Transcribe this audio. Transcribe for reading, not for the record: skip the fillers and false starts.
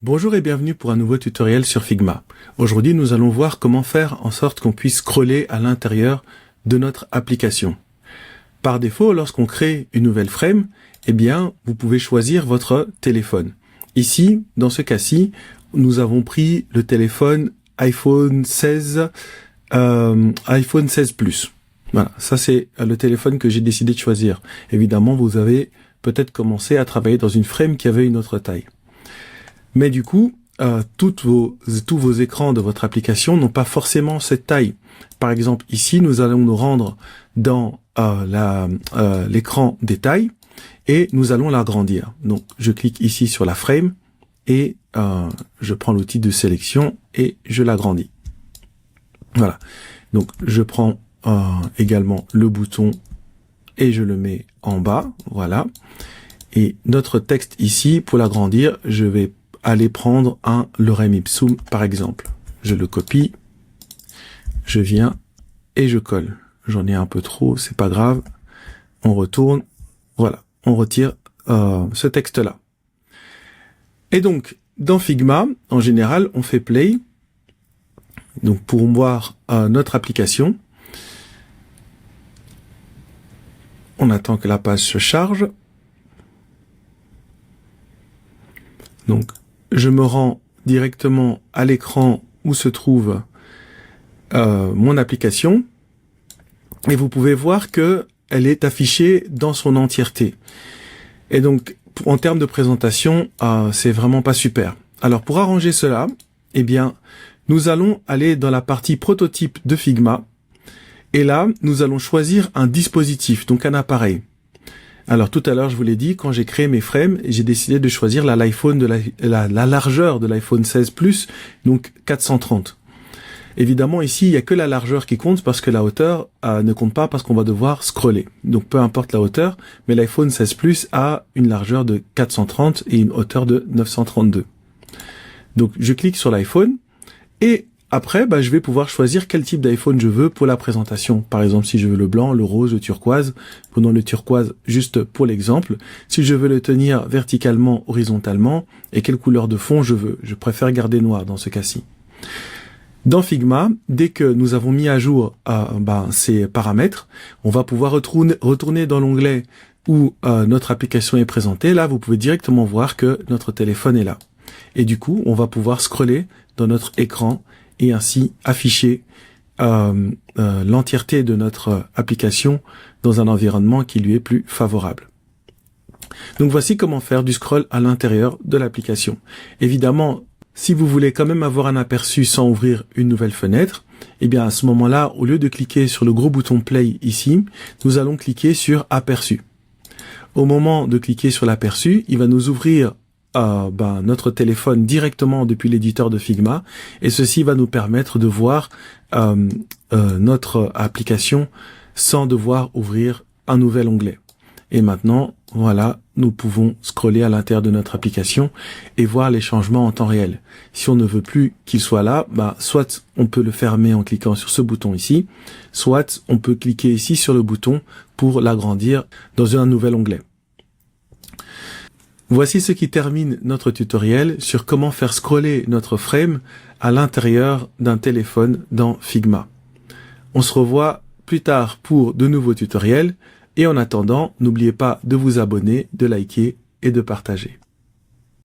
Bonjour et bienvenue pour un nouveau tutoriel sur Figma. Aujourd'hui, nous allons voir comment faire en sorte qu'on puisse scroller à l'intérieur de notre application. Par défaut, lorsqu'on crée une nouvelle frame, eh bien, vous pouvez choisir votre téléphone. Ici, dans ce cas-ci, nous avons pris le téléphone iPhone 16 Plus. Voilà, ça c'est le téléphone que j'ai décidé de choisir. Évidemment, vous avez peut-être commencé à travailler dans une frame qui avait une autre taille. Mais du coup, tous vos écrans de votre application n'ont pas forcément cette taille. Par exemple, ici, nous allons nous rendre dans l'écran détail et nous allons l'agrandir. Donc, je clique ici sur la frame et je prends l'outil de sélection et je l'agrandis. Voilà. Donc, je prends également le bouton et je le mets en bas. Voilà. Et notre texte ici, pour l'agrandir, je vais aller prendre un lorem ipsum par exemple. Je le copie, je viens et je colle. J'en ai un peu trop, c'est pas grave. On retourne, voilà, on retire ce texte-là. Et donc, dans Figma, en général, on fait play. Donc, pour voir notre application, on attend que la page se charge. Donc, je me rends directement à l'écran où se trouve mon application et vous pouvez voir que elle est affichée dans son entièreté. Et donc, en termes de présentation, c'est vraiment pas super. Alors, pour arranger cela, eh bien, nous allons aller dans la partie prototype de Figma et là, nous allons choisir un dispositif, donc un appareil. Alors tout à l'heure, je vous l'ai dit, quand j'ai créé mes frames, j'ai décidé de choisir la largeur de l'iPhone 16 Plus, donc 430. Évidemment, ici, il n'y a que la largeur qui compte parce que la hauteur ne compte pas parce qu'on va devoir scroller. Donc peu importe la hauteur, mais l'iPhone 16 Plus a une largeur de 430 et une hauteur de 932. Donc je clique sur l'iPhone et après, je vais pouvoir choisir quel type d'iPhone je veux pour la présentation. Par exemple, si je veux le blanc, le rose, le turquoise. Prenons le turquoise juste pour l'exemple. Si je veux le tenir verticalement, horizontalement, et quelle couleur de fond je veux. Je préfère garder noir dans ce cas-ci. Dans Figma, dès que nous avons mis à jour ces paramètres, on va pouvoir retourner dans l'onglet où notre application est présentée. Là, vous pouvez directement voir que notre téléphone est là. Et du coup, on va pouvoir scroller dans notre écran et ainsi afficher l'entièreté de notre application dans un environnement qui lui est plus favorable. Donc voici comment faire du scroll à l'intérieur de l'application. Évidemment, si vous voulez quand même avoir un aperçu sans ouvrir une nouvelle fenêtre, eh bien à ce moment-là, au lieu de cliquer sur le gros bouton play ici, nous allons cliquer sur aperçu. Au moment de cliquer sur l'aperçu, il va nous ouvrir notre téléphone directement depuis l'éditeur de Figma et ceci va nous permettre de voir notre application sans devoir ouvrir un nouvel onglet. Et maintenant, voilà, nous pouvons scroller à l'intérieur de notre application et voir les changements en temps réel. Si on ne veut plus qu'il soit là, soit on peut le fermer en cliquant sur ce bouton ici, soit on peut cliquer ici sur le bouton pour l'agrandir dans un nouvel onglet. Voici ce qui termine notre tutoriel sur comment faire scroller notre frame à l'intérieur d'un téléphone dans Figma. On se revoit plus tard pour de nouveaux tutoriels et en attendant, n'oubliez pas de vous abonner, de liker et de partager.